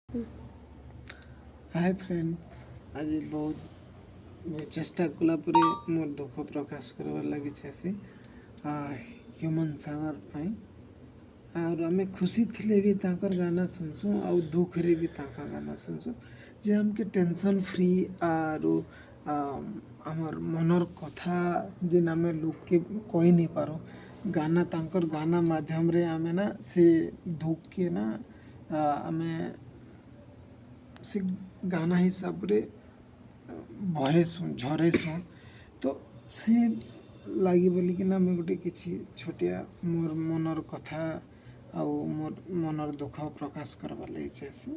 Hi friends, आज बहुत चेष्टा कलापर मोर दुख प्रकाश करवार लगी आसी ह्यूमन सागर और आम खुशी थिले भी ताकर गाना सुनसु आउ दुख रे भी ताकर गाना सुनसु जे हमके टेंशन फ्री आर आमर मनर कथा जेन आम लोग के कही नहीं पारो गाना तांकर गाना माध्यम रे आमे ना से दुख के ना आमे से गाना हिसाब रे बहेसु झरेसु तो सी लगी बोली कि ना मैं गोटे किसी छोटिया मोर मनर कथा आउ मोर मनर दुख प्रकाश करवार लगी चाहसी।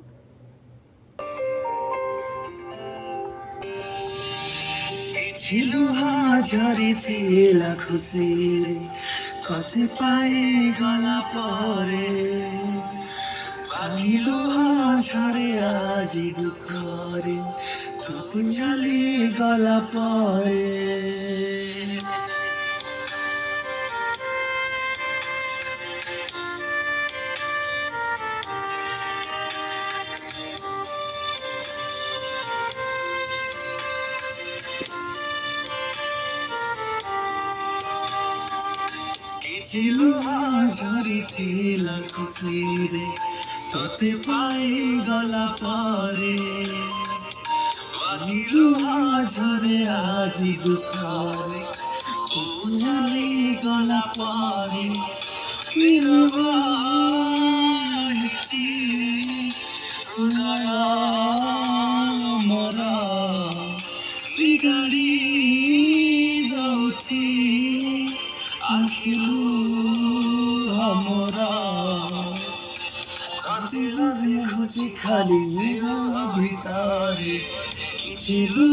झरीथिला खुशी तते पाए गला परे ঝরে আজি দুঃখরে তখন ঝালি গলা পরে ছিল ঝরিଥିଲା খুশিরে তোতে পাই গলা পরে বাঁধিলু ঝরে আজি দুঃখরে পৌঁছালি গলা পরে নীরব হইছি হৃদয় মরা বিগাড়ি যাଉଛି আখিলু हमरा দেখুছি খালি ভিতরে কিছু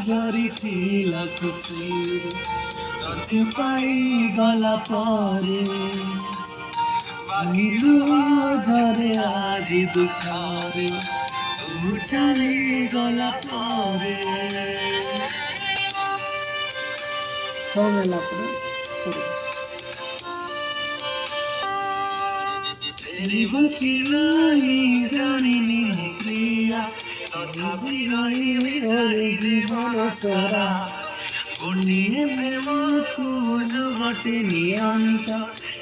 ঝরিଥିଲା খুশি ততে পাই গলা পরে ভাঙিলু ঝরে আজি দুঃখরে তু চালি গলা পরে সঙ্গ এলা পরে তেরিবতি নাই জানিনি প্রিয়া তথাপি রহি জীবন সারা গোটিয়ে প্রেমକୁ ଯୋଗଟେ ନିଅଣ୍ଟ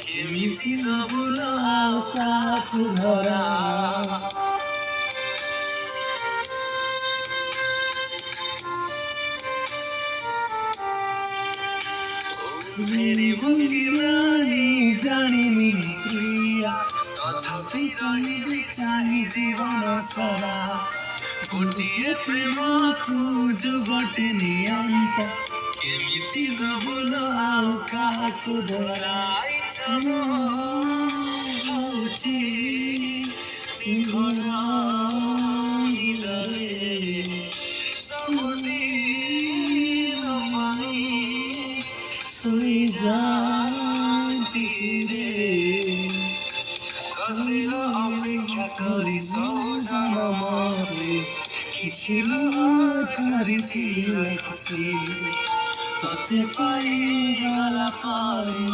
କେମିତି ନ ବୁଲାଉ କାହାକୁ ଧରା ଫେରିବକି ନାହିଁ ଜାଣିନି ପ୍ରିୟା তথাপি রহিবি চাহি জীবন সারা গোটিয়ে প্রেমକୁ ଯୋଗଟେ ନିଅଣ୍ଟ କେମିତି ନ ବୁଲାଉ କାହାକୁ ଧରାଇ ହଉଛି ଘର ନିଦରେ ସବୁଦିନ ପାଇଁ ଶୋଇଯାନ୍ତି ରେ কতিল অপেক্ষা করি সৌজনমরে কিছু ঝরিଥିଲା খুশি ততে পাই গলা পরে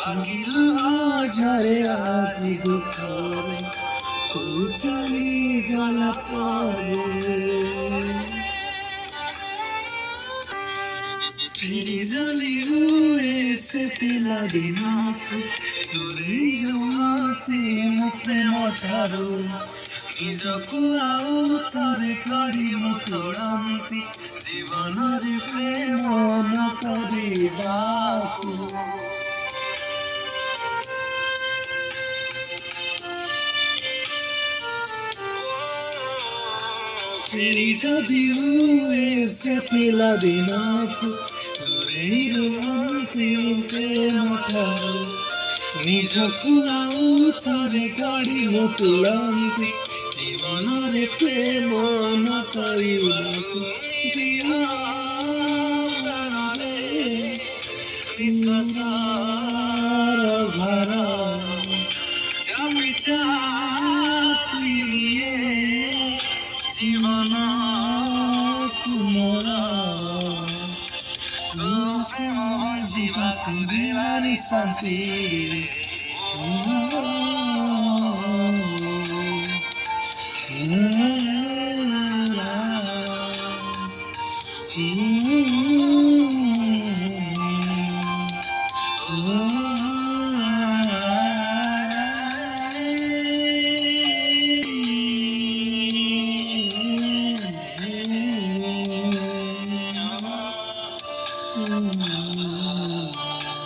ভাঙিল ঝরে আজি দুঃখরে তু চালি গলা পরে ফিরি জলি হুয়ে সে পিলা দিনକୁ দূরেଇ ରୁହନ୍ତି ମୋ ପ୍ରେମ ଠାରୁ ନିଜକୁ ଆଉ ଥରେ କରିବୁ ତୋଳନ୍ତି ଜୀବନରେ ପ୍ରେମ ନ କରିବାକୁ ଫେରି ଯଦି ହୁଏ ସେ ପିଲା ଦିନକୁ ଦୂରେଇ ରୁହନ୍ତି ପ୍ରେମ ଠାରୁ ନିଜକୁ ଆଉ ଥରେ ଗଢ଼ିବୁ ତୁଳନ୍ତି ଜୀବନରେ ପ୍ରେମ ନ କରିବାକୁ ବିହାରରେ ବିଶ୍ୱାସର ଘର ଜମି ଚାକିରିଏ ଜୀବନକୁ ମୋର ତୋ ପ୍ରେମ ଯିବାକୁ ଦେଲାନି ଶାନ୍ତିରେ লা, লা,